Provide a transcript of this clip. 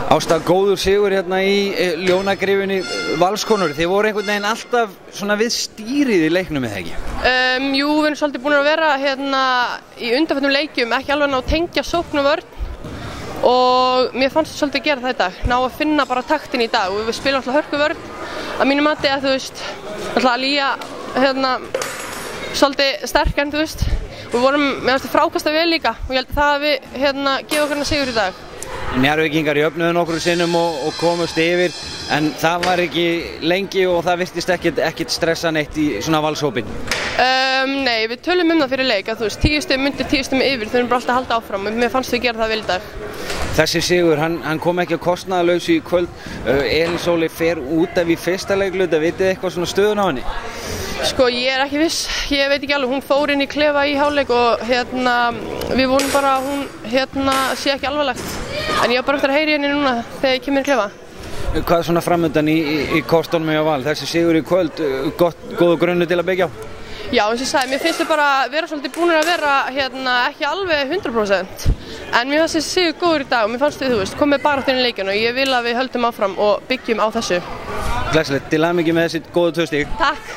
Ásta, góður sigur hérna í ljónagryfjunni Valskonur. Þið voru einhvern veginn alltaf svona við stýrið í leiknum, eða ekki? Jú, við erum svolítið búin að vera hérna í undanförnum leikjum, ekki alveg ná að tengja sókn og vörn. Og mér fannst það svolítið að gera það í dag, ná að finna bara taktin í dag og við spilum alltaf hörku vörn. Að mínu mati að þú veist, alltaf að Lía hérna svolítið sterk en þú veist. Við vorum með frákasta vel líka og ég held að það að við hérna gefa okkur hérna sigur í dag. Njarðvíkingar jöfnuðu nokkrum sinnum og komust yfir, en það var ekki lengi og það virtist ekkert stressa neitt í svona Valshópinn. Nei, við tölum það fyrir leik að þú veist, 10 stig undir 10 stig yfir, þau erum bara alltaf að halda áfram og mér fannst við gera það vel í dag. Þessi sigur, hann kom ekki að kostnaðarlausu í kvöld. Elín Sóley fer út af í fyrsta leikluta, vitið eitthvað svona stöðun á henni? Sko, ég er ekki viss, ég veit ekki alveg, hún fór inn í klefa í hálfleik og hérna, við vonum bara að hún hérna sé ekki alvarlegt. En ég var bara eftir að heyra henni núna þegar ég kemur í klefa. Hvað er svona framöndan í kortunum hjá Val? Þessi sigur í kvöld, góður grunnur til að byggja á? Já, eins og ég sagði, mér finnst þau bara vera svolítið búinir að vera hérna ekki alveg 100%. En mér fannst þessi sigur góður í dag og mér fannst þau, þú veist, komið baráttu inn í leikinn og ég vil að við höldum áfram og byggjum á þessu. Glæsilegt, til hamingju með þessi góðu 2 stig. Takk.